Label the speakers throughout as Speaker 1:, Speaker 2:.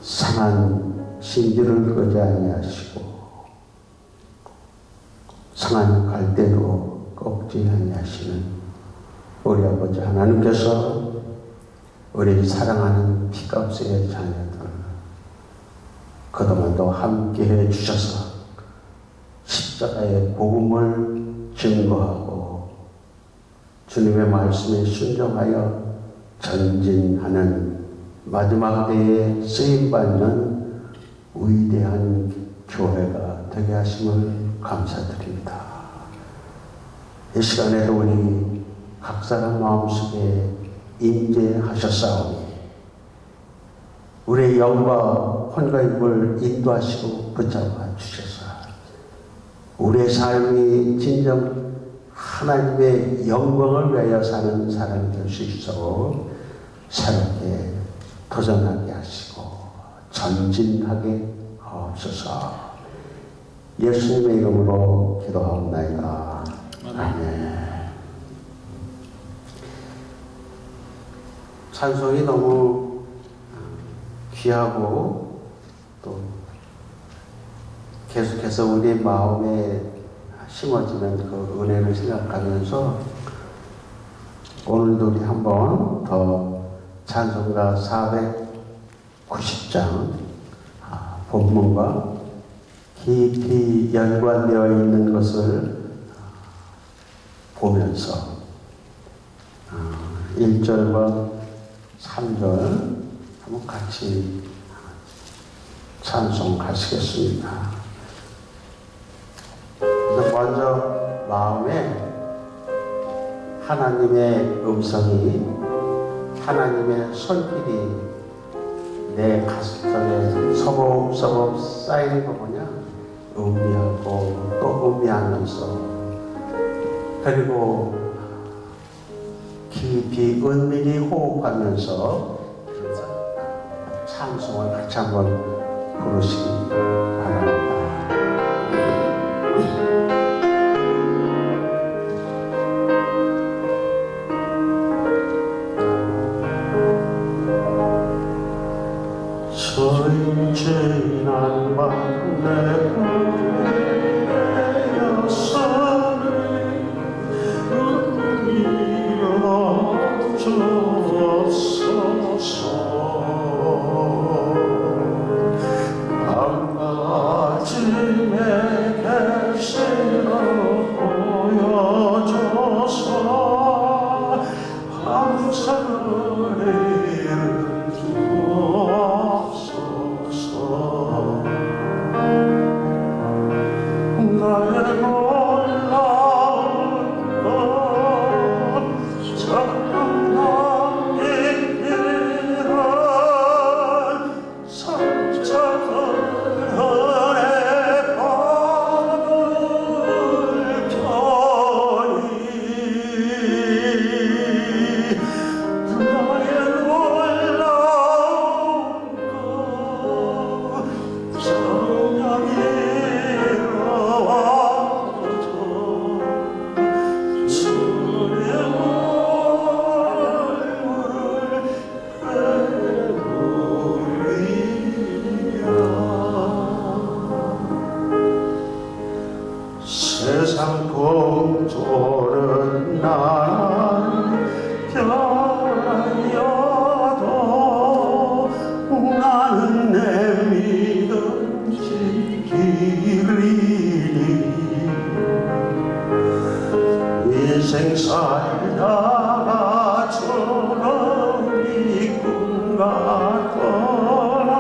Speaker 1: 상한 심지를 끄지 아니하시고 상한 갈대도 꺾지 아니하시는 우리 아버지 하나님께서 우리 사랑하는 피값의 자녀들 그동안도 함께해 주셔서 십자가의 복음을 증거하고 주님의 말씀에 순종하여 전진하는 마지막 때에 쓰임받는 위대한 교회가 되게 하심을 감사드립니다. 이 시간에도 우리 각 사람 마음속에 임재하셨사오니 우리의 영과 혼과 입을 인도하시고 붙잡아 주셔서 우리의 삶이 진정 하나님의 영광을 위하여 사는 사람이 될 수 있어 새롭게 도전하게 하시고 전진하게 하옵소서. 예수님의 이름으로 기도하옵나이다. 아멘. 찬송이 너무 귀하고 또 계속해서 우리 마음에 심어지는 그 은혜를 생각하면서 오늘도 우리 한번 더 찬송가 490장 본문과 깊이 연관되어 있는 것을 보면서 1절과 3절 한번 같이 찬송하시겠습니다. 먼저 마음에 하나님의 음성이 하나님의 손길이 내 가슴속에 서걱서걱 쌓이는 거 보냐? 음미하고 또 음미하면서 그리고 깊이 은밀히 호흡하면서 찬송을 같이 한번 부르시기 바랍니다.
Speaker 2: 전진한 밤 내가 내어서는 주옵소서. 밤아침에 계시로 보여줘서 항상 은혜를 주옵소서. 나의 놀라운 것 세상 공조는 나는 변하여도 나는 내 믿음 지키리니 인생 살다가 저런 이꿈 같거나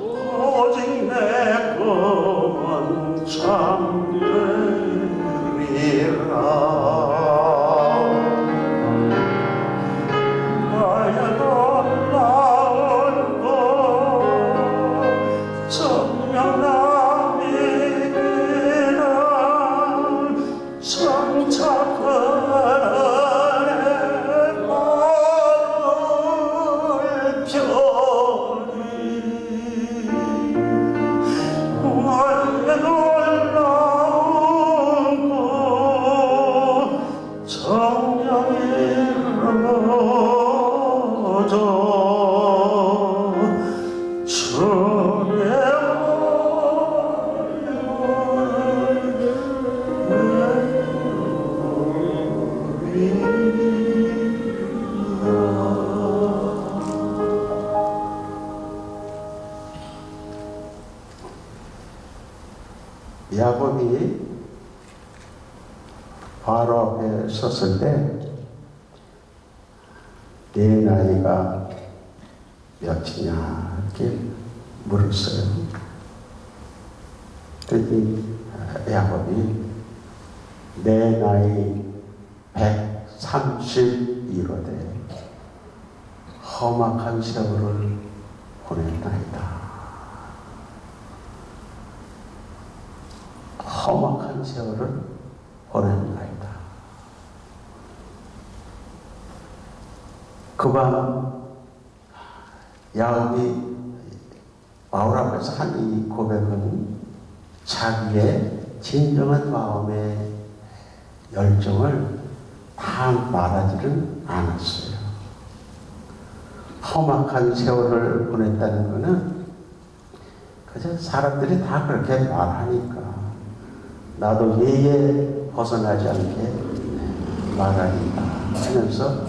Speaker 2: 오직 내 것만 참되리라. 나의 놀라운 것 청명한 믿기는 성착한 내 마음을 편히 나의 놀라운
Speaker 1: 바로 앞에 섰을 때 내 나이가 몇이냐 이렇게 물었어요. 그랬더니 야곱이 내 나이 131호되 험악한 세월을 보냈나이다. 험악한 세월을 보냈나이다. 그 밤 야곱이 바울 앞에서 한 이 고백은 자기의 진정한 마음의 열정을 다 말하지는 않았어요. 험악한 세월을 보냈다는 것은 그저 사람들이 다 그렇게 말하니까 나도 예에 벗어나지 않게 말하니까 하면서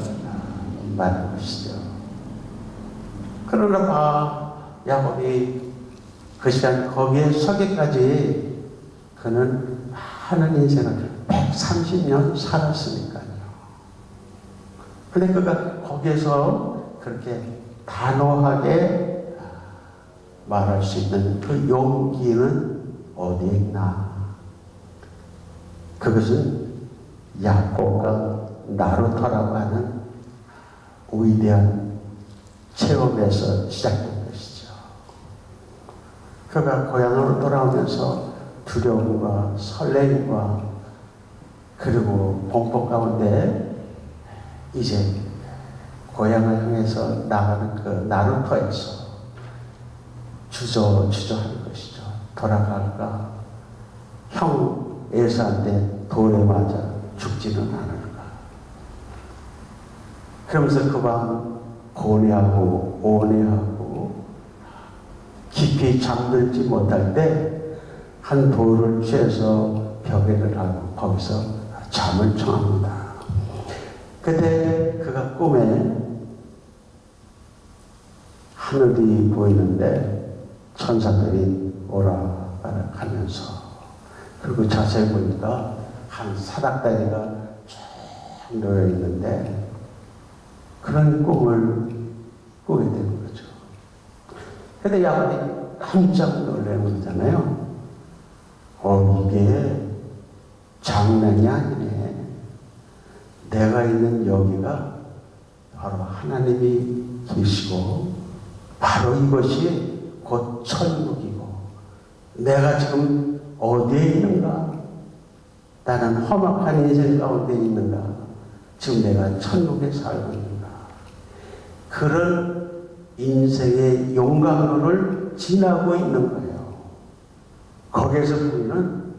Speaker 1: 말한 것이죠. 그러나 야곱이 그 시간 거기에 서기까지 그는 많은 인생을 130년 살았으니까요. 근데 그가 거기에서 그렇게 단호하게 말할 수 있는 그 용기는 어디에 있나? 그것은 야곱과 나루토라고 하는 위대한 체험에서 시작된 것이죠. 그가 고향으로 돌아오면서 두려움과 설렘과 그리고 공포 가운데 이제 고향을 향해서 나가는 그 나루토에서 주저하는 것이죠. 돌아갈까? 형 에사한테 돌에 맞아 죽지는 않을까? 그러면서 그 밤 고뇌하고 오뇌하고 깊이 잠들지 못할 때 한 돌을 취해서 벽에를 하고 거기서 잠을 청합니다. 그때 그가 꿈에 하늘이 보이는데 천사들이 오라가면서 그리고 자세히 보니까 한 사닥다리가 쭉 놓여 있는데 그런 꿈을 꾸게 되는 거죠. 근데 야곱이 깜짝 놀라는 거잖아요. 이게 장난이 아니네. 내가 있는 여기가 바로 하나님이 계시고 바로 이것이 곧 천국이고 내가 지금 어디에 있는가? 나는 험악한 인생 가운데 있는가? 지금 내가 천국에 살고 있는가? 그런 인생의 용광로를 지나고 있는 거예요. 거기에서 보이는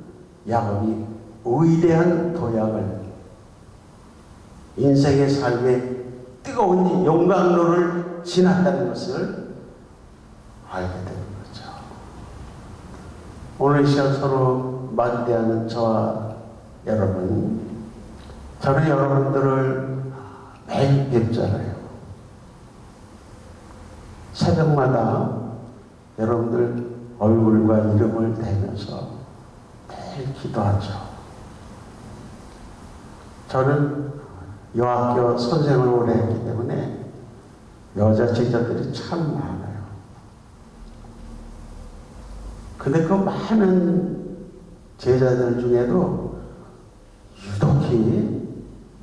Speaker 1: 야곱이 위대한 도약을 인생의 삶에 뜨거운 용광로를 지났다는 것을 알게 되는 거죠. 오늘 이 시간 서로 맞대하는 저와 여러분, 저는 여러분들을 매일 뵙잖아요. 새벽마다 여러분들 얼굴과 이름을 대면서 매일 기도하죠. 저는 여학교 선생을 오래 했기 때문에 여자 제자들이 참 많아요. 근데 그 많은 제자들 중에도 유독히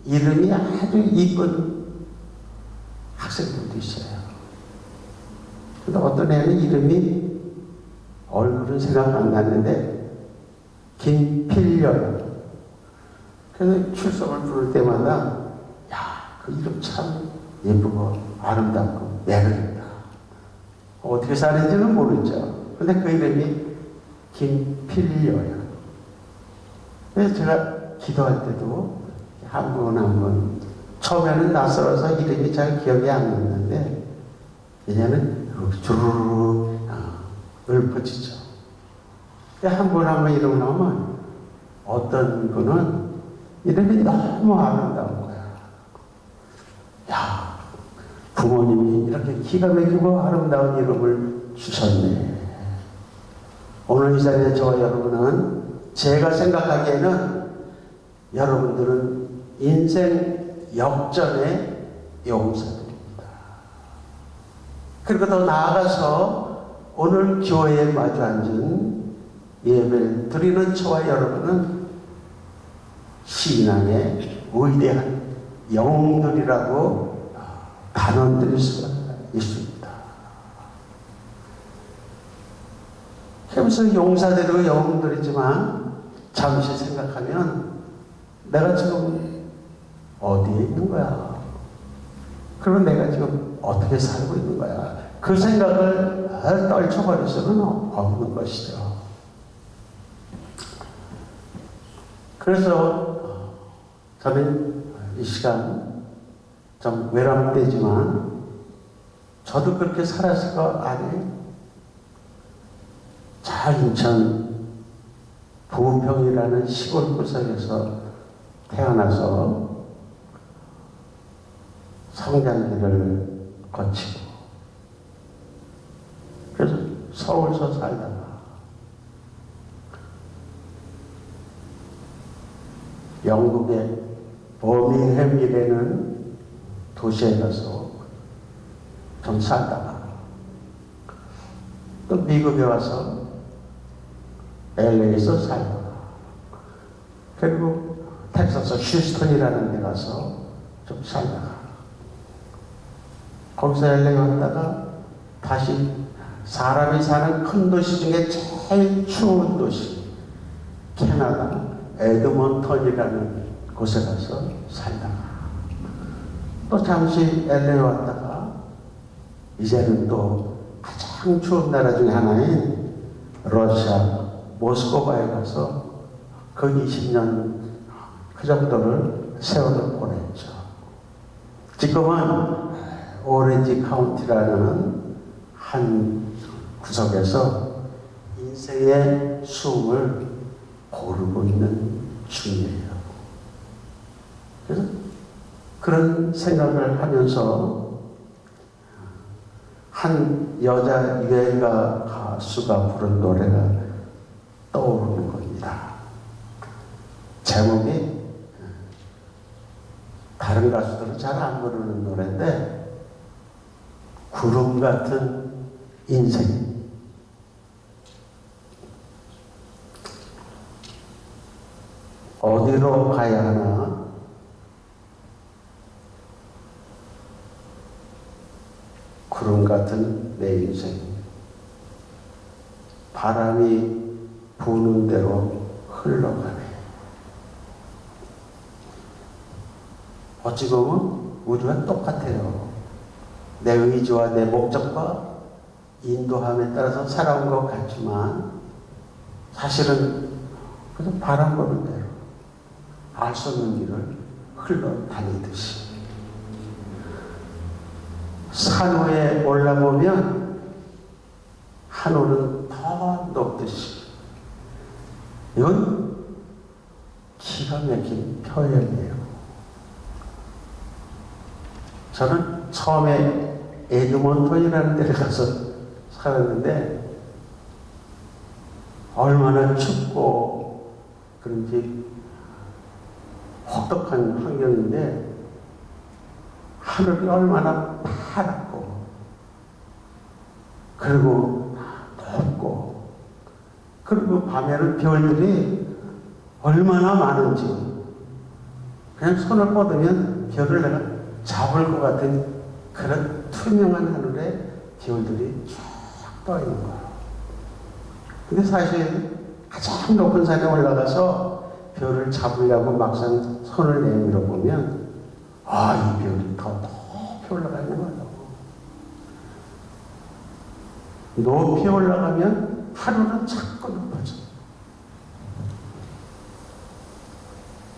Speaker 1: 이름이 아주 이쁜 학생들도 있어요. 근데 어떤 애는 이름이 얼굴은 생각 안 났는데 김필렬. 그래서 출석을 부를 때마다 그 이름 참 예쁘고 아름답고 매력있다. 어떻게 사는지는 모르죠. 근데 그 이름이 김필렬이에요. 그래서 제가 기도할 때도 한 분 한 분 처음에는 낯설어서 이름이 잘 기억이 안 났는데 왜냐하면 주르르 읊어지죠. 한 분 한 분 이름 나오면 어떤 분은 이름이 너무 아름다운 거야. 야, 부모님이 이렇게 기가 막히고 아름다운 이름을 주셨네. 오늘 이 자리에 저와 여러분은 제가 생각하기에는 여러분들은 인생 역전의 용사들입니다. 그리고 더 나아가서 오늘 교회에 마주 앉은 예배를 드리는 저와 여러분은 신앙의 위대한 영웅들이라고 단언드릴 수가 있습니다. 그래서 용사들이고 영웅들이지만 잠시 생각하면 내가 지금 어디에 있는 거야? 그리고 내가 지금 어떻게 살고 있는 거야? 그 생각을 떨쳐버릴 수는 없는 것이죠. 그래서 저는 이 시간 좀 외람되지만 저도 그렇게 살았을 거 아니에요. 잘 인천 부평이라는 시골 구석에서 태어나서 성장기를 거치고 그래서 서울서 살다가 영국의 버밍햄이라는 도시에 가서 좀 살다가 또 미국에 와서 LA에서 살다가 그리고 텍사스 휴스턴이라는 데 가서 좀 살다가 거기서 LA 왔다가 다시 사람이 사는 큰 도시 중에 제일 추운 도시 캐나다 에드먼턴이라는 곳에 가서 살다가 또 잠시 LA 왔다가 이제는 또 가장 추운 나라 중에 하나인 러시아 모스크바에 가서 그 20년 그 정도를 세월을 보냈죠. 지금은 오렌지 카운티라는 한 구석에서 인생의 숨을 고르고 있는 중이에요. 그래서 그런 생각을 하면서 한 여자 예가 가수가 부른 노래가 떠오르는 겁니다. 제목이 다른 가수들은 잘 안 부르는 노래인데 구름 같은 인생. 어디로 가야 하나? 구름 같은 내 인생. 바람이 부는 대로 흘러가네. 어찌 보면 우리와 똑같아요. 내 의지와 내 목적과 인도함에 따라서 살아온 것 같지만 사실은 그냥 바람 부는 대로 알 수 없는 길을 흘러다니듯이 산 위에 올라보면 하늘은 더 높듯이 이건 기가 막힌 표현이에요. 저는 처음에 에드먼턴이라는 데를 가서 살았는데 얼마나 춥고 그런지 혹독한 환경인데 하늘이 얼마나 파랗고 그리고 높고 그리고 밤에는 별들이 얼마나 많은지 그냥 손을 뻗으면 별을 내가 잡을 것 같은 그런 투명한 하늘에 별들이 쭉 떠 있는 거예요. 근데 사실 가장 높은 산에 올라가서 별을 잡으려고 막상 손을 내밀어 보면 이 별이 더 높이 올라가 있는 거라고. 높이 올라가면 하루는 자꾸 높아져.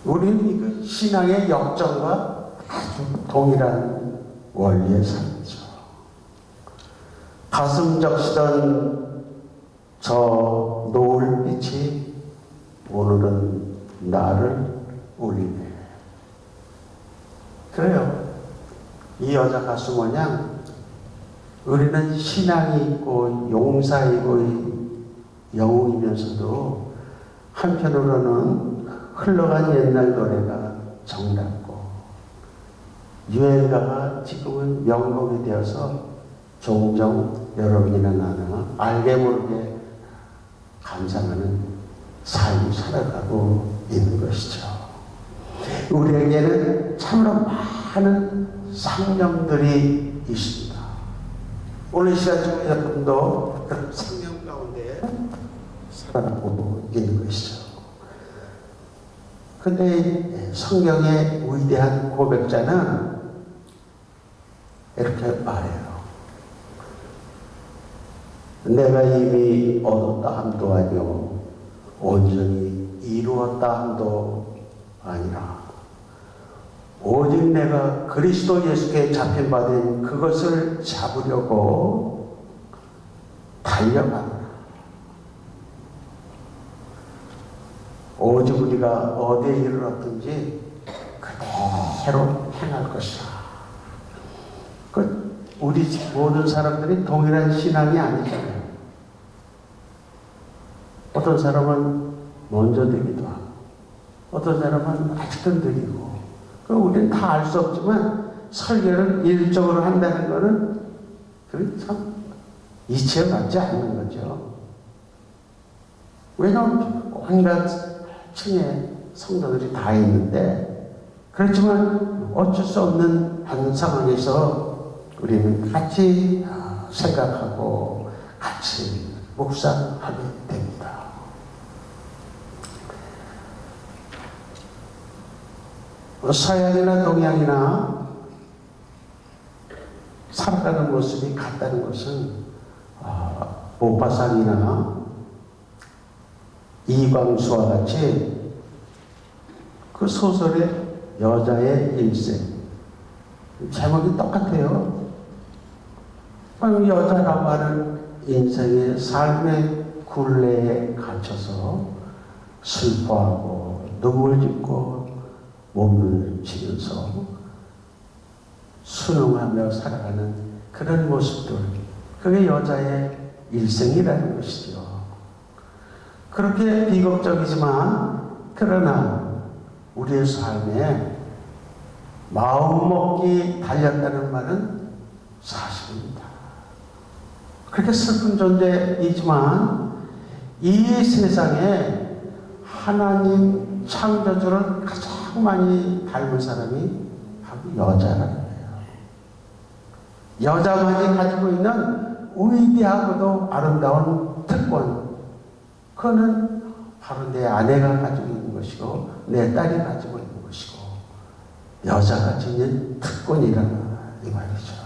Speaker 1: 우리는 이거 신앙의 역전과 아주 동일한 원리에 살죠. 가슴 적시던 저 노을빛이 오늘은 나를 울리네. 그래요. 이 여자 가수 모양 우리는 신앙이 있고 용사이고 영웅이면서도 한편으로는 흘러간 옛날 노래가 정답고 유행가가 지금은 명곡이 되어서 종종 여러분이나 나나 알게 모르게 감상하는 삶을 살아가고 있는 것이죠. 우리에게는 참으로 많은 상념들이 있습니다. 오늘 시간 중에 여러분도 그런 상념 가운데 살아가고 있는 것이죠. 근데 성경의 위대한 고백자는 이렇게 말해요. 내가 이미 얻었다 함도 아니요 온전히 이루었다 함도 아니라 오직 내가 그리스도 예수께 잡힌 바 된 그것을 잡으려고 달려가노라. 오직 우리가 어디에 이르렀든지 그대로 행할 것이다. 우리 모든 사람들이 동일한 신앙이 아니잖아요. 어떤 사람은 먼저 되기도 하고 어떤 사람은 아직도 느리고 우리는 다 알 수 없지만 설교를 일적으로 한다는 것은 그게 참 이치에 맞지 않는 거죠. 왜냐하면 온갖 층의 성도들이 다 있는데 그렇지만 어쩔 수 없는 한 상황에서 우리는 같이 생각하고 같이 묵상하게 됩니다. 서양이나 동양이나 살아가는 모습이 같다는 것은 모파상이나 이광수와 같이 그 소설의 여자의 일생 제목이 똑같아요. 여자라고 하는 인생의 삶의 굴레에 갇혀서 슬퍼하고 눈물 짓고 몸을 치면서 순응하며 살아가는 그런 모습들, 그게 여자의 일생이라는 것이죠. 그렇게 비극적이지만 그러나 우리의 삶에 마음먹기 달렸다는 말은 사실입니다. 그렇게 슬픈 존재이지만 이 세상에 하나님 창조주를 가장 많이 닮은 사람이 바로 여자라는 거예요. 여자만이 가지고 있는 위대하고도 아름다운 특권, 그거는 바로 내 아내가 가지고 있는 것이고 내 딸이 가지고 있는 것이고 여자가 지닌 특권이라는 이 말이죠.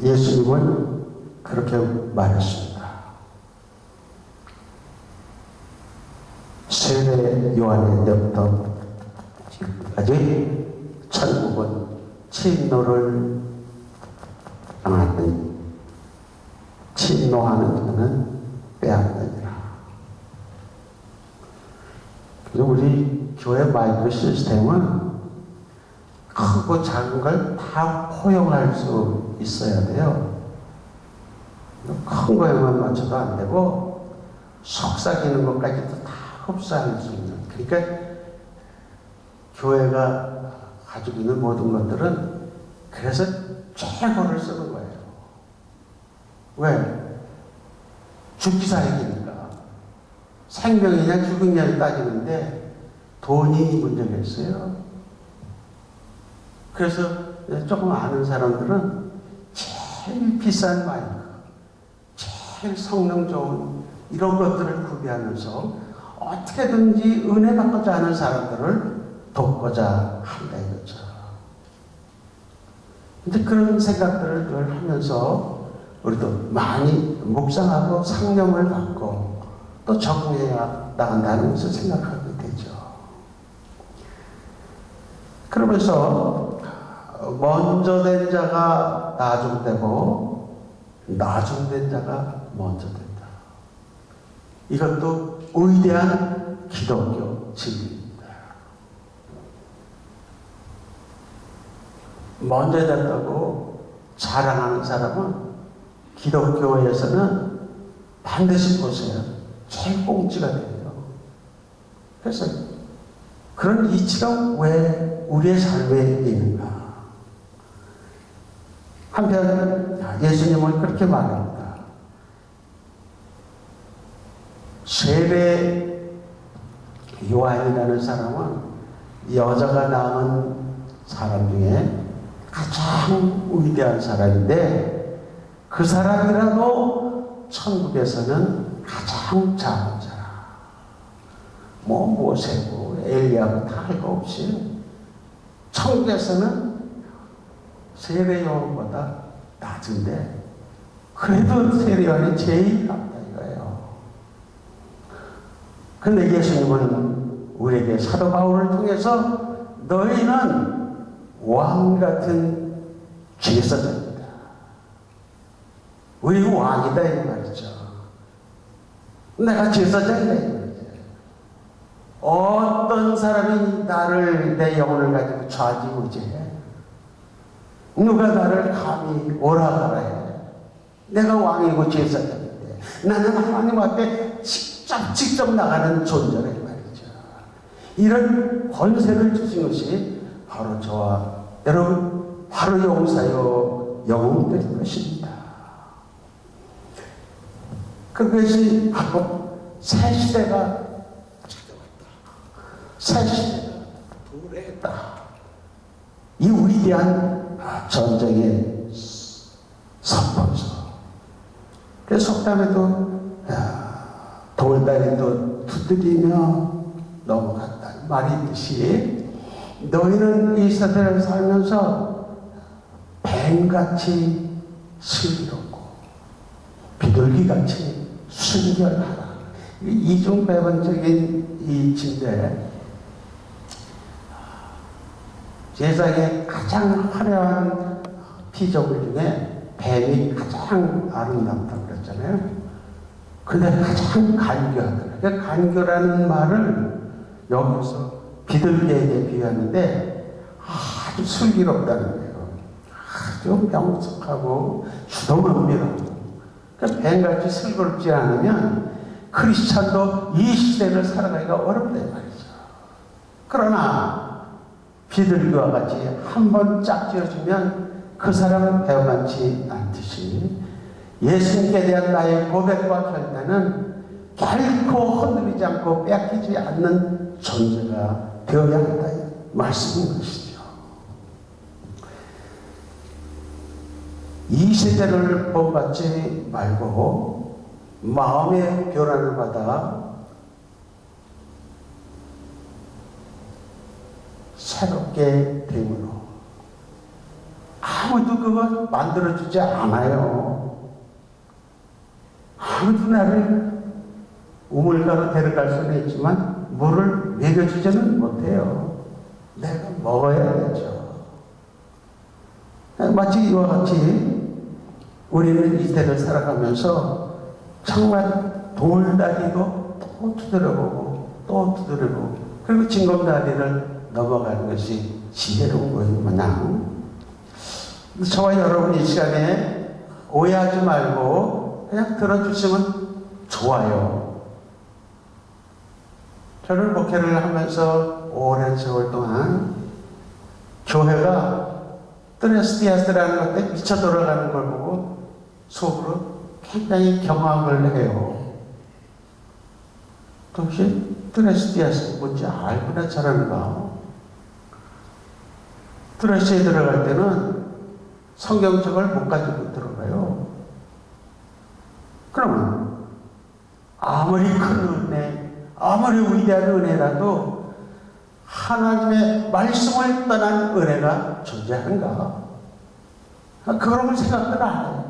Speaker 1: 예수님은 그렇게 말했습니다. 세례 요한의 때부터 지금까지 천국은 진노를 당하는 진노하는 자는 빼앗느니라. 그래서 우리 교회 마이크 시스템은 크고 작은 걸 다 포용할 수 있어야 돼요. 큰 거에만 맞춰도 안 되고 속삭이는 것까지도 다 흡수할 수 있는. 그러니까 교회가 가지고 있는 모든 것들은 그래서 최고를 쓰는 거예요. 왜? 죽기 살기니까. 생명이냐 죽음이냐를 따지는데 돈이 문제겠어요. 그래서 조금 아는 사람들은 제일 비싼 마이크, 제일 성능 좋은 이런 것들을 구비하면서 어떻게든지 은혜 받고자 하는 사람들을 돕고자 한다 이거죠. 근데 그런 생각들을 늘 하면서 우리도 많이 묵상하고 상념을 갖고 또 적응해야 나간다는 것을 생각하게 되죠. 그러면서 먼저 된 자가 나중되고 나중된 자가 먼저 된다. 이것도 위대한 기독교 진리입니다. 먼저 됐다고 자랑하는 사람은 기독교에서는 반드시 보세요. 제일 꽁지가 돼요. 그래서 그런 이치가 왜 우리의 삶에 있는가? 한편 예수님은 그렇게 말합니다. 세례 요한이라는 사람은 여자가 낳은 사람 중에 가장 위대한 사람인데 그 사람이라도 천국에서는 가장 작은 사람. 모세고 엘리야고 다 할 거 없이 천국에서는 세례 요한보다 낮은데 그래도 세례 요한이 제일 낮다 이거예요. 근데 예수님은 우리에게 사도 바울을 통해서 너희는 왕 같은 제사장이다. 우리 왕이다 이 말이죠. 내가 제사장이다 이 말이죠. 어떤 사람이 나를 내 영혼을 가지고 좌지우지해? 누가 나를 감히 오라가라 해? 내가 왕이고 제사장인데 나는 하나님 앞에 직접 나가는 존재라 이 말이죠. 이런 권세를 주신 것이 바로 저와 여러분 바로 용사요 영웅들인 것입니다. 그것이 바로 새 시대가 새 시대가 도래했다. 이 위대한 전쟁의 선포죠. 그래서 속담에도 돌다리도 두드리며 넘어갔다 말이 있듯이 너희는 이 세대를 살면서 뱀같이 슬기롭고 비둘기같이 순결하라. 이중배반적인 이치인데 세상에 가장 화려한 피조물 중에 뱀이 가장 아름답다고 그랬잖아요. 근데 가장 간교하더라. 그 간교라는 말을 여기서 비둘기에게 비유하는데 아주 슬기롭다는 거예요. 아주 명석하고 주동합니다. 그 뱀같이 슬기롭지 않으면 크리스찬도 이 시대를 살아가기가 어렵다 이 말이죠. 그러나 비둘기와 같이 한 번 짝지어주면 그 사람은 배워만치 않듯이 예수님께 대한 나의 고백과 결단은 결코 흔들리지 않고 뺏기지 않는 존재가 되어야 한다 이 말씀인 것이죠. 이 세대를 본받지 말고 마음의 변화를 받아 새롭게 됨으로 아무도 그거 만들어주지 않아요. 아무도 나를 우물가로 데려갈 수는 있지만 물을 먹여주지는 못해요. 내가 먹어야 되죠. 마치 이와 같이 우리는 이 시대를 살아가면서 정말 돌다리도 또 두드려보고 또 두드려보고 그리고 징검다리를 넘어가는 것이 지혜로운 것인 마냥 저와 여러분 이 시간에 오해하지 말고 그냥 들어주시면 좋아요. 저는 목회를 하면서 오랜 세월 동안 교회가 트레스티아스라는 것에 미쳐 돌아가는 걸 보고 속으로 굉장히 경악을 해요. 혹시 트레스티아스 뭔지 알구나 사람인가? 트레스에 들어갈 때는 성경책을 못 가지고 들어가요. 그러면 아무리 큰 은혜, 아무리 위대한 은혜라도 하나님의 말씀을 떠난 은혜가 존재하는가? 그런 생각들 안 해요.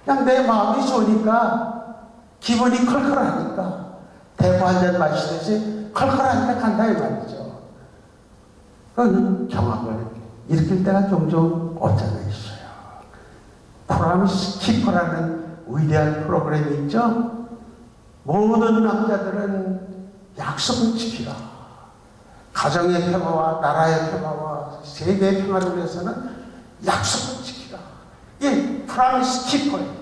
Speaker 1: 그냥 내 마음이 좋으니까 기분이 컬컬하니까 대포 한 잔 마시듯이 컬컬하니까 간다 이 말이죠. 그건 경악을 일으킬 때가 종종 없잖아 있어요. 프라미스 키퍼라는 위대한 프로그램이 있죠. 모든 남자들은 약속을 지키라. 가정의 평화와 나라의 평화와 세계의 평화를 위해서는 약속을 지키라. 이 프라미스 키퍼예요.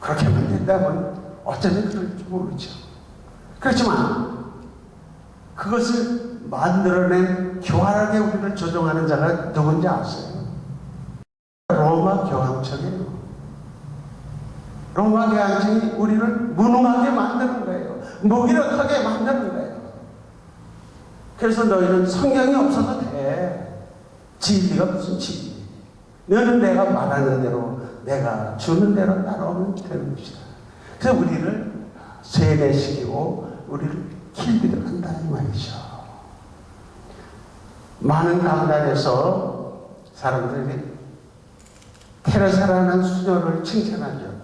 Speaker 1: 그렇게만 된다면 어쩌면 그럴지 모르죠. 그렇지만 그것을 만들어낸 교활하게 우리를 조종하는 자가 누군지 아세요? 로마 교황청이에요. 로마 교황청이 우리를 무능하게 만드는 거예요. 무기력하게 만드는 거예요. 그래서 너희는 성경이 없어도 돼. 진리가 무슨 진리? 너는 내가 말하는 대로, 내가 주는 대로 따라오면 되는 것이다. 그래서 우리를 세뇌시키고 우리를 길들여 간다 이 말이죠. 많은 강단에서 사람들이 테레사라는 수녀를 칭찬하죠.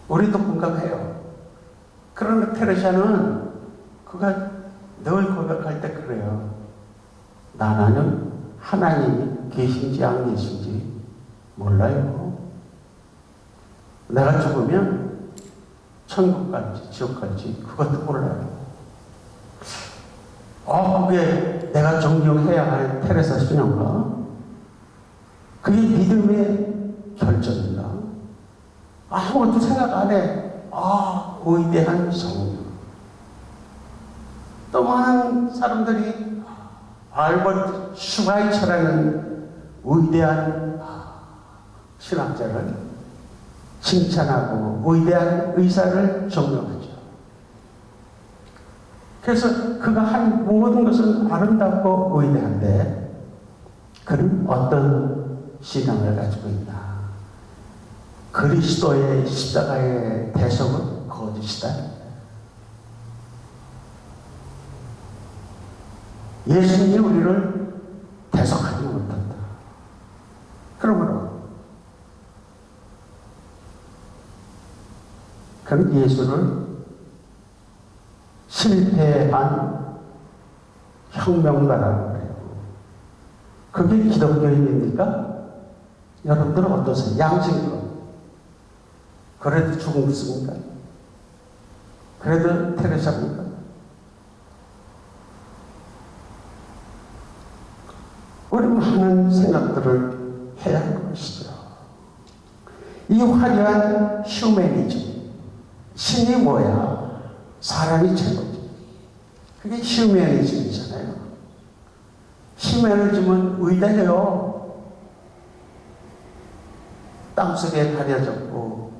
Speaker 1: 우리도 공감해요. 그러나 테레사는 그가 늘 고백할 때 그래요. 나는 하나님이 계신지 안 계신지 몰라요. 내가 죽으면 천국 갈지 지옥 갈지 그것도 몰라요. 그게 내가 존경해야 할 테레사 수녀인가? 그게 믿음의 결정인가? 아무것도 생각 안 해. 위대한 성령. 또 많은 사람들이 알버트 슈바이처라는 위대한 신학자를 칭찬하고 위대한 의사를 존경하죠. 그래서 그가 한 모든 것은 아름답고 위대한데 그는 어떤 신앙을 가지고 있나? 그리스도의 십자가의 대속은 거짓이다. 예수님이 우리를 대속하지 못한다. 그러므로 그는 예수를 실패한 혁명가라고 그래요. 그게 기독교인입니까? 여러분들은 어떠세요? 양심으로. 그래도 죽습니까? 그래도 테레사입니까? 우리 많은 생각들을 해야 하는 것이죠. 이 화려한 휴머니즘. 신이 뭐야? 사람이 최고지. 그게 휴머니즘이잖아요. 휴머니즘은 위대해요. 땅속에 가려졌고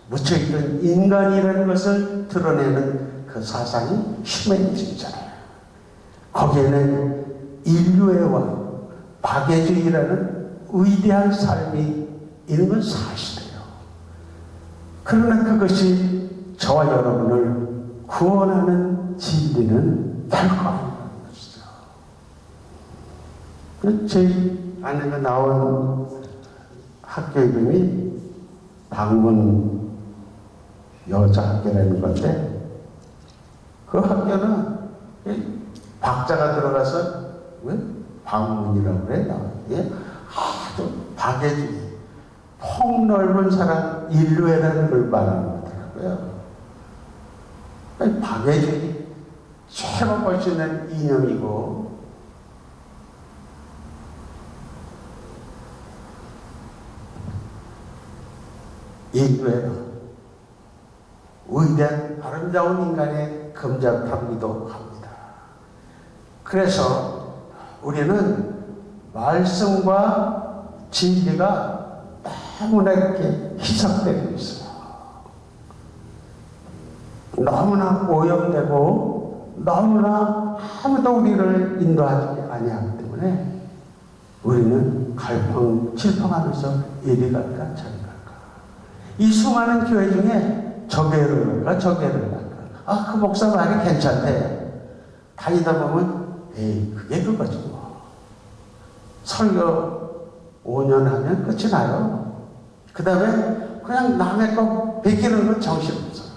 Speaker 1: 묻혀있던 인간이라는 것을 드러내는 그 사상이 휴머니즘이잖아요. 거기에는 인류의 왕, 박애주의라는 위대한 삶이 있는 건 사실이에요. 그러나 그것이 저와 여러분을 구원하는 진리는 결코 아니라는 것이죠. 제 아내가 나온 학교 이름이 방문 여자학교라는 건데 그 학교는 박자가 들어가서 왜? 방문이라고 그래요. 아주 박애주의, 폭넓은 사람, 인류애라는 걸 말하는 거더라고요. 박애주의, 최고 볼 수 있는 이념이고, 인류애가 위대한 아름다운 인간의 금자탑이기도 합니다. 그래서 우리는 말씀과 진리가 너무나 이렇게 희석되고 있어요. 너무나 오염되고 너무나 아무도 우리를 인도하지 아니하기 때문에 우리는 갈팡질팡하면서 이리 갈까 저리 갈까. 이 수많은 교회 중에 저교회를 갈까 저교회를 갈까. 그 목사 말이 괜찮대. 다니다 보면 그게 그거지 뭐. 설교 5년 하면 끝이 나요. 그 다음에 그냥 남의 거 베끼는 건 정신없어요.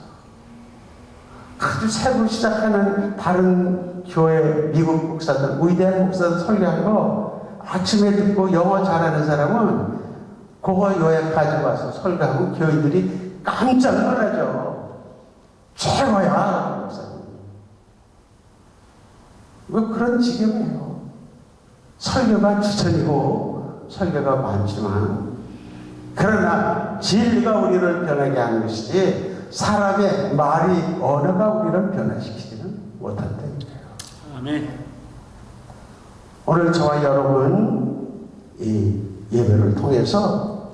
Speaker 1: 아주 새로 시작하는 다른 교회 미국 목사들, 위대한 목사들 설교한 거 아침에 듣고 영어 잘하는 사람은 그거 요약 가지고 와서 설교하고 교인들이 깜짝 놀라죠. 최고야 목사님. 뭐 그런 지경이에요. 설교가 지천이고 설교가 많지만 그러나 진리가 우리를 변하게 하는 것이지 사람의 말이 언어가 우리를 변화시키지는 못한다는 거예요.
Speaker 2: 아멘.
Speaker 1: 오늘 저와 여러분 이 예배를 통해서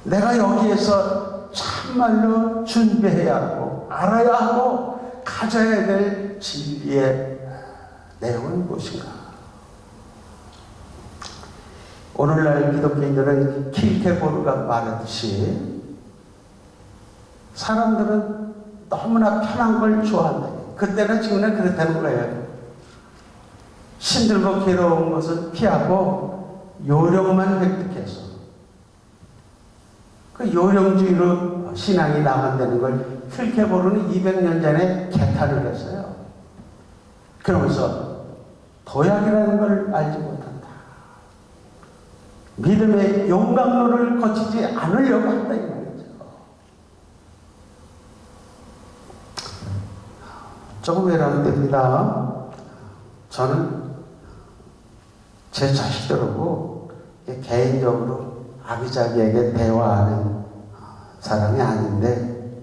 Speaker 1: 내가 여기에서 참말로 준비해야 하고 알아야 하고 가져야 될 진리의 내용은 무엇인가? 오늘날 기독교인들은 킬케고르가 말하듯이 사람들은 너무나 편한 걸 좋아한다. 그때는 지금은 그렇다는 거예요. 힘들고 괴로운 것은 피하고 요령만 획득해서 그 요령주의로 신앙이 나간다는 걸 킬케고르는 200년 전에 개탄을 했어요. 그러면서 도약이라는 걸 알지 못한다. 믿음의 용광로를 거치지 않으려고 한다 이 말이죠. 조금 외람됩니다. 저는 제 자식들하고 개인적으로 아기자기에게 대화하는 사람이 아닌데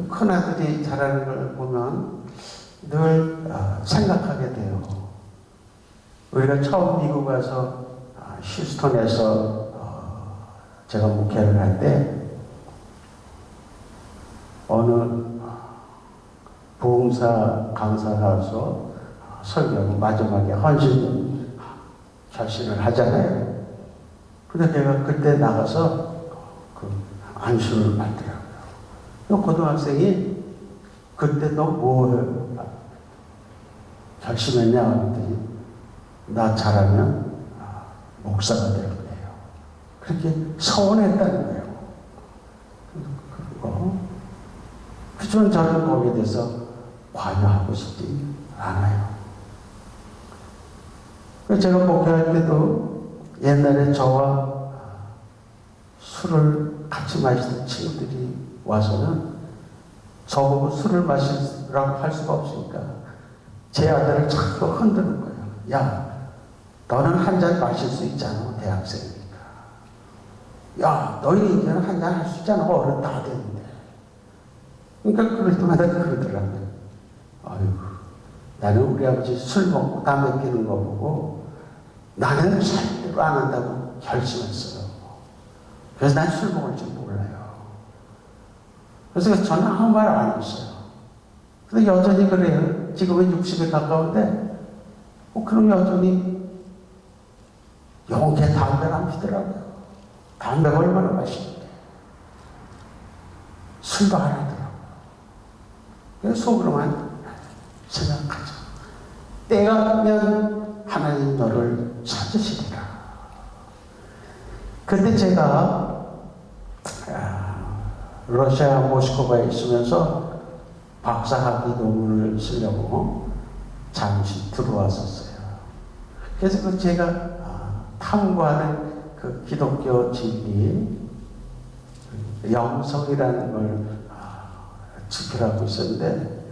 Speaker 1: 큰아들이 잘하는 걸 보면 늘 생각하게 돼요. 우리가 처음 미국 와서 휴스턴에서 제가 목회를 할 때 어느 부흥사 강사라서 설교하고 마지막에 헌신 결심을 하잖아요. 근데 내가 그때 나가서 그 안수를 받더라고요. 고등학생이 그때 너 뭐 결심했냐 그랬더니 나 잘하면 목사가 될 거예요. 그렇게 서원했다는 거예요. 그렇지만 저는 거기에 대해서 관여하고 싶지 않아요. 제가 목회할 때도 옛날에 저와 술을 같이 마시던 친구들이 와서는 저보고 술을 마시라고 할 수가 없으니까 제 아들을 자꾸 흔드는 거예요. 야, 너는 한 잔 마실 수 있잖아, 대학생이니까. 야, 너희는 이제는 한 잔 할 수 있잖아, 어른 다 됐는데. 그러니까 그럴 때마다 그러더라고요. 아이고, 나는 우리 아버지 술 먹고 담배 피는 거 보고 나는 절대로 안 한다고 결심했어요. 그래서 난 술 먹을 줄 몰라요. 그래서 저는 아무 말 안 했어요. 근데 여전히 그래요. 지금은 60에 가까운데 그럼 여전히 용케 담배를 안 피더라고요. 담배가 얼마나 맛있는데 술도 안 하더라고요. 그래서 속으로만 생각하죠. 때가 되면 하나님 너를 찾으시리라. 근데 제가 러시아 모스크바에 있으면서 박사학위 논문을 쓰려고 잠시 들어왔었어요. 그래서 그 제가 탐구하는 그 기독교 진리 영성이라는 걸 지표하고 있었는데,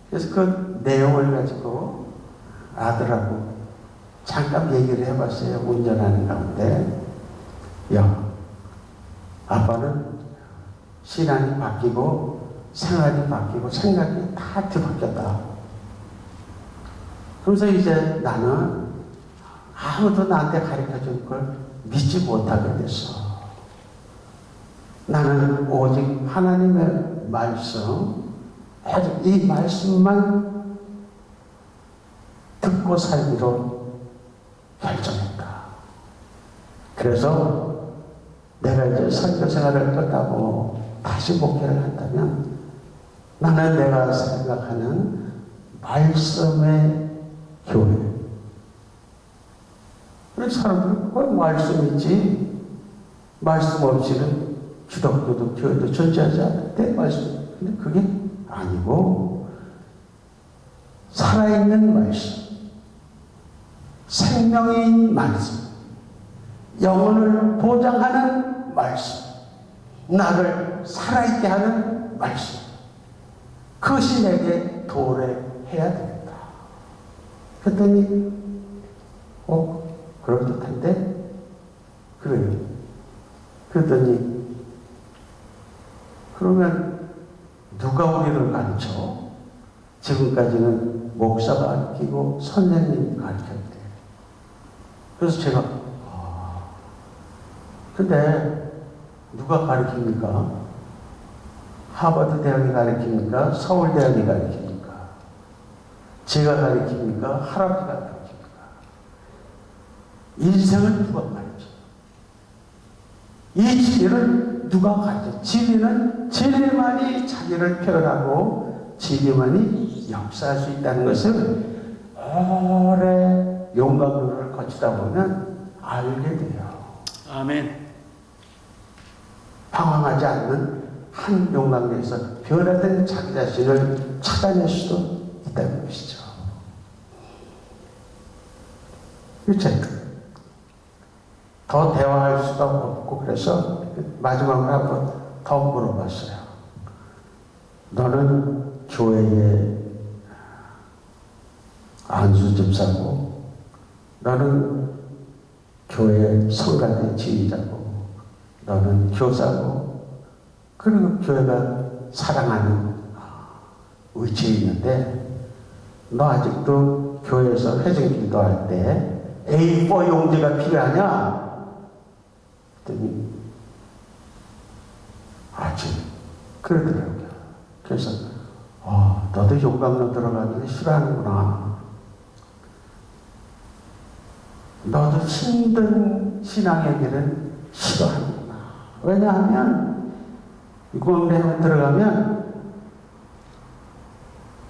Speaker 1: 그래서 그 내용을 가지고 아들하고 잠깐 얘기를 해봤어요. 운전하는 가운데. 야, 아빠는 신앙이 바뀌고 생활이 바뀌고 생각이 다 뒤바뀌었다. 그래서 이제 나는 아무도 나한테 가르쳐줄 걸 믿지 못하게 됐어. 나는 오직 하나님의 말씀, 이 말씀만 듣고 살기로 결정했다. 그래서 내가 이제 선교 생활을 끝나고 다시 목회를 한다면 나는 내가 생각하는 말씀의 교회. 그래서 사람들은 그건 말씀이지, 말씀 없이는 기독교도 교회도 존재하지 않는데 말씀. 근데 그게 아니고 살아있는 말씀, 생명인 말씀, 영혼을 보장하는 말씀, 나를 살아있게 하는 말씀, 그것이 내게 도래해야 되겠다. 그랬더니 그럴듯한데? 그래요. 그랬더니 그러면 누가 우리를 가르쳐? 지금까지는 목사가 가르치고 선생님이 가르쳤대. 그래서 제가 근데 누가 가르칩니까? 하버드 대학이 가르칩니까? 서울대학이 가르칩니까? 제가 가르칩니까? 할아버지가 가르칩니까? 인생을 누가 가르쳐? 이 진리를 누가 가르쳐? 진리는 진리만이 자기를 표현하고 진리만이 역사할 수 있다는 것을 오래 용광로를 거치다 보면 알게 돼요.
Speaker 2: 아멘.
Speaker 1: 방황하지 않는 한 용광로에서 변화된 자기 자신을 찾아낼 수도 있다는 것이죠. 이제 더 대화할 수가 없고 그래서 마지막으로 한번 더 물어봤어요. 너는 교회의 안수 집사고 너는 교회 성가대 지휘자고 너는 교사고 그리고 교회가 사랑하는 위치에 있는데 너 아직도 교회에서 회중 기도할 때 A4 용지가 필요하냐? 그랬더니 아직 그러더라고요. 그래서 너도 용광로 들어가는 게 싫어하는구나. 너도 힘든 신앙의 길은 싫어하는구나. 왜냐하면 용광로에 들어가면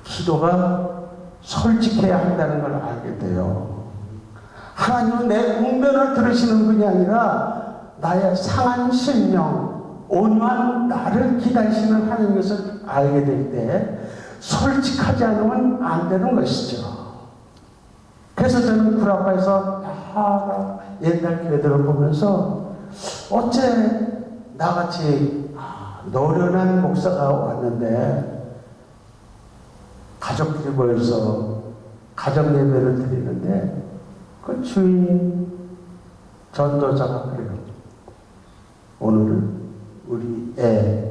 Speaker 1: 기도가 솔직해야 한다는 걸 알게 돼요. 하나님은 내 웅변을 들으시는 분이 아니라 나의 상한 심령, 온유한 나를 기다리시는 하나님 것을 알게 될 때 솔직하지 않으면 안 되는 것이죠. 그래서 저는 불아파에서 옛날 교회들을 보면서 어째 나같이 노련한 목사가 왔는데 가족들이 모여서 가정 예배를 드리는데 그 주인 전도자가 그래요. 오늘은 우리 애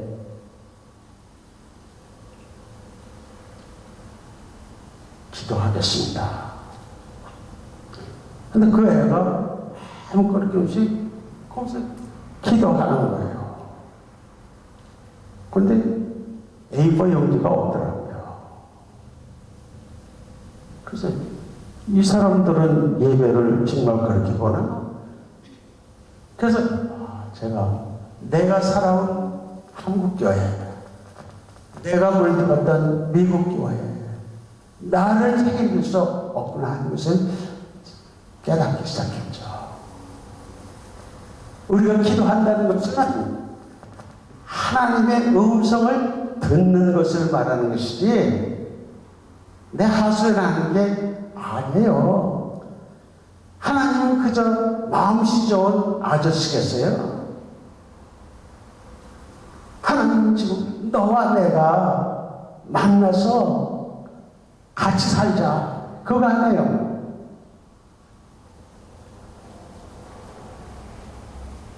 Speaker 1: 기도하겠습니다. 근데 그 애가 아무것도 없이 거기서 기도하는 거예요. 근데 A4 용지가 없더라고요. 그래서 이 사람들은 예배를 정말 그렇게 보나? 그래서 제가 내가 살아온 한국교회, 내가 물들었던 미국교회, 나를 책임질 수 없구나 하는 것을 깨닫기 시작했죠. 우리가 기도한다는 것은 하나님의 음성을 듣는 것을 말하는 것이지 내 하소연 하는 게 아니에요. 하나님은 그저 마음씨 좋은 아저씨겠어요? 하나님은 지금 너와 내가 만나서 같이 살자. 그거 아니에요.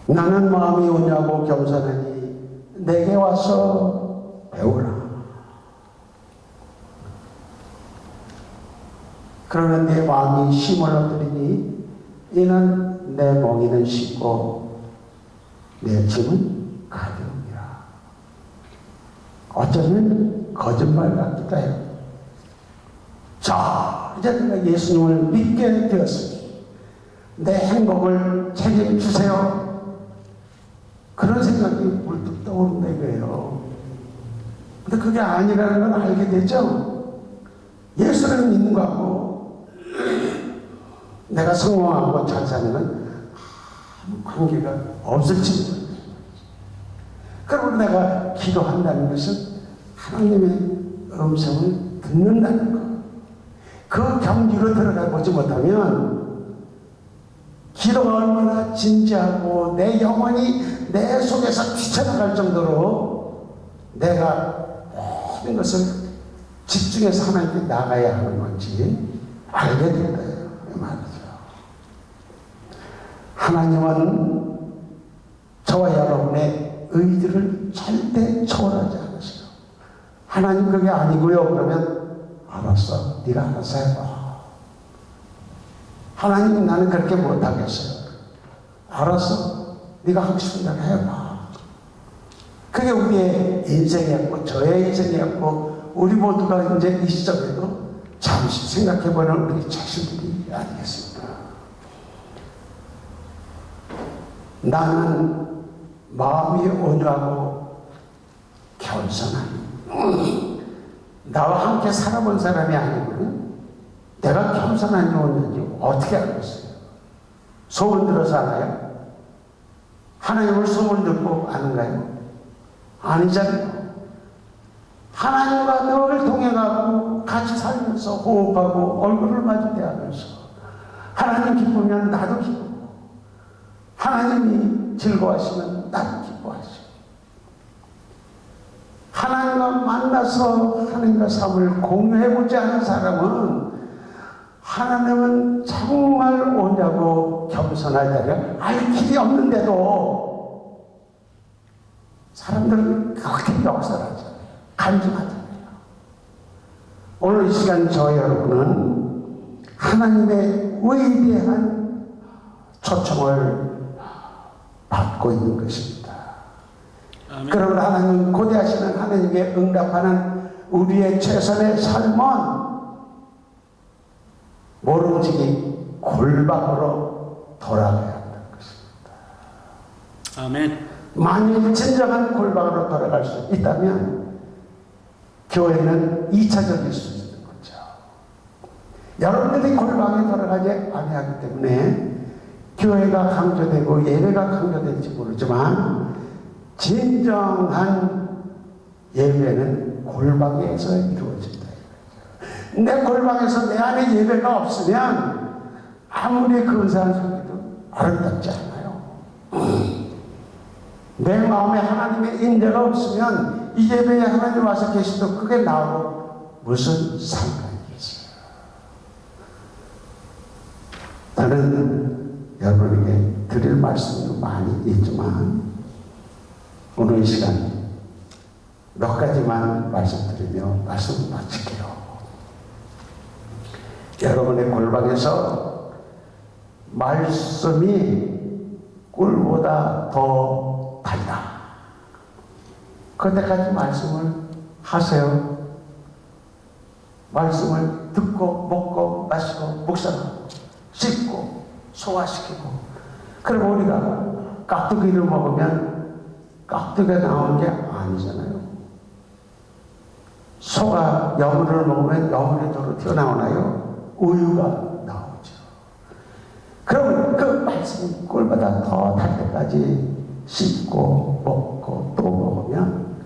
Speaker 1: 나는 마음이 온유하고 겸손하니 내게 와서 배우라. 그러는 내 마음이 힘을 얻으리니 이는 내 멍에는 쉽고 내 짐은 가벼움이라. 어쩌면 거짓말 같기도 해요. 자, 이제 내가 예수님을 믿게 되었으니 내 행복을 책임주세요. 그런 생각이 물뚝 떠오른다 이거예요. 근데 그게 아니라는 걸 알게 되죠. 예수를 믿는 거하고 내가 성공하고 잘 사는 건 아무 관계가 없을지. 그러고 내가 기도한다는 것은 하나님의 음성을 듣는다는 것. 그 경지로 들어가 보지 못하면 기도가 얼마나 진지하고 내 영혼이 내 속에서 뛰쳐나갈 정도로 내가 모든 것을 집중해서 하나님께 나가야 하는 건지 알게 된다 이 말이죠. 하나님은 저와 여러분의 의지를 절대 초월하지 않으세요. 하나님 그게 아니고요. 그러면 알았어. 네가 알아서 해봐. 하나님 나는 그렇게 못하겠어요. 알았어. 네가 하고 싶은 대로 해봐. 그게 우리의 인생이었고 저의 인생이었고 우리 모두가 이제 이 시점에도 잠시 생각해보는 우리 자신들이 아니겠습니까? 나는 마음이 온유하고 겸손한 나와 함께 살아본 사람이 아니고는 내가 겸손한지 온유한지 어떻게 알겠어요? 소문 들어서 아나요? 하나님을 소문 듣고 아는가요? 아니잖아요. 하나님과 늘 동행하고 같이 살면서 호흡하고 얼굴을 마주대하면서 하나님 기쁘면 나도 기쁘고 하나님이 즐거워하시면 나도 기뻐하시고 하나님과 만나서 하나님과 삶을 공유해보지 않은 사람은 하나님은 정말 온유하고 겸손하다가 알 길이 없는데도 사람들은 그렇게 역설하잖아요. 간증하잖아요. 오늘 이 시간 저 여러분은 하나님의 위대한 초청을 받고 있는 것입니다.
Speaker 2: 아멘.
Speaker 1: 그러나 하나님은 고대하시는 하나님께 응답하는 우리의 최선의 삶은 모름지기 골방으로 돌아가야 한다는 것입니다.
Speaker 2: 아멘.
Speaker 1: 만일 진정한 골방으로 돌아갈 수 있다면 교회는 2차적일 수 있는 거죠. 여러분들이 골방에 돌아가지 아니하기 때문에 교회가 강조되고 예배가 강조될지 모르지만 진정한 예배는 골방에서 이루어진다. 내 골방에서 내 안에 예배가 없으면 아무리 근사한 소리도 아름답지 않아요. 내 마음에 하나님의 인재가 없으면 이 예배에 하나님 와서 계시도 그게 나하고 무슨 상관이 있어요. 나는 여러분에게 드릴 말씀도 많이 있지만 오늘 이 시간 몇 가지만 말씀드리며 말씀을 마칠게요. 여러분의 골방에서 말씀이 꿀보다 더 달다. 그때까지 말씀을 하세요. 말씀을 듣고 먹고 마시고 묵상하고 씻고 소화시키고 그럼 우리가 깍두기를 먹으면 깍두기가 나오는 게 아니잖아요. 소가 여물을 먹으면 여물이 도로 튀어나오나요? 우유가 나오죠. 그러면 그 말씀이 꿀보다 더 달 때까지 씹고 먹고 또 먹으면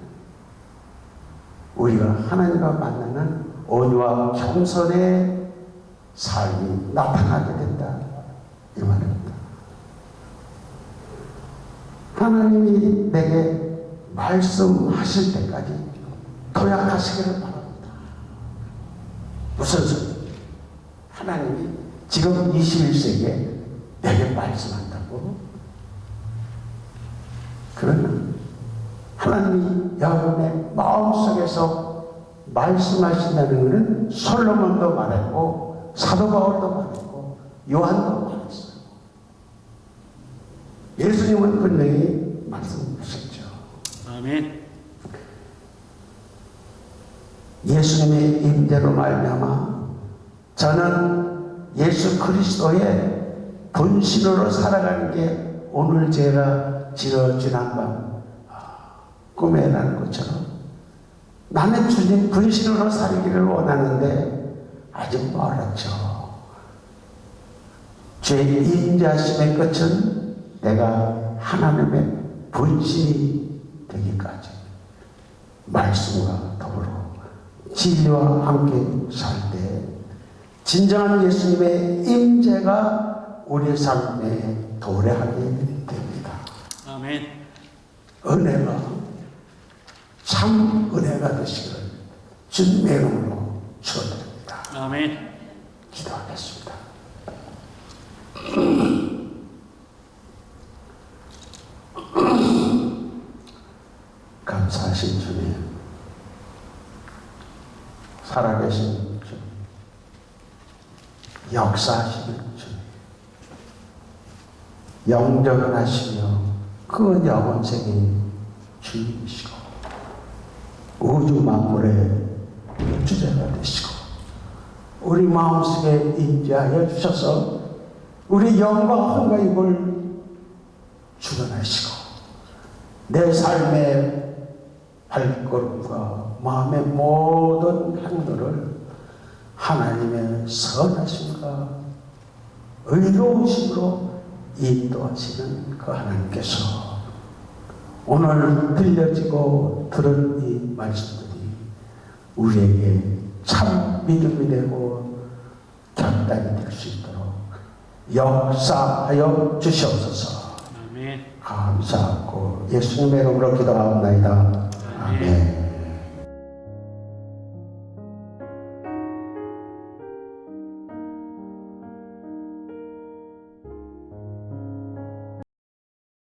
Speaker 1: 우리가 하나님과 만나는 온유와 겸손의 삶이 나타나게 된다 이 말입니다. 하나님이 내게 말씀하실 때까지 도약하시기를 바랍니다. 무슨 소리? 하나님이 지금 21세기에 내게 말씀한다고? 그러면 하나님이 여러분의 마음속에서 말씀하신다는 것은 솔로몬도 말했고 사도 바울도 말했고 요한도 말했어요. 예수님은 분명히 말씀하셨죠.
Speaker 2: 아멘.
Speaker 1: 예수님의 임재로 말미암아 저는 예수 그리스도의 본신으로 살아가는 게 오늘 제가 지난 밤 꿈에 나는 것처럼 나는 주님 분신으로 살기를 원하는데 아직 멀었죠. 죄의 임재하심의 끝은 내가 하나님의 본신이 되기까지 말씀과 더불어 진리와 함께 살 때 진정한 예수님의 임재가 우리 삶에 도래하게 됩니다.
Speaker 2: 아멘.
Speaker 1: 은혜가 참 은혜가 되시기를 주님의 이름으로 축원드립니다.
Speaker 2: 아멘.
Speaker 1: 기도하겠습니다. 감사하신 주님, 살아계신 주님, 역사하시는 주님, 영전하시며 그 영원생이 주님이시고 우주 만물의 주제가 되시고 우리 마음속에 임재하여 주셔서 우리 영과 흥가임을 주관하시고 내 삶의 발걸음과 마음의 모든 행동을 하나님의 선하심과 의로우심으로 인도하시는 그 하나님께서 오늘 들려지고 들은 이 말씀들이 우리에게 참 믿음이 되고 결단이 될 수 있도록 역사하여 주시옵소서.
Speaker 2: 아멘.
Speaker 1: 감사하고 예수님의 이름으로 기도하옵나이다. 아멘.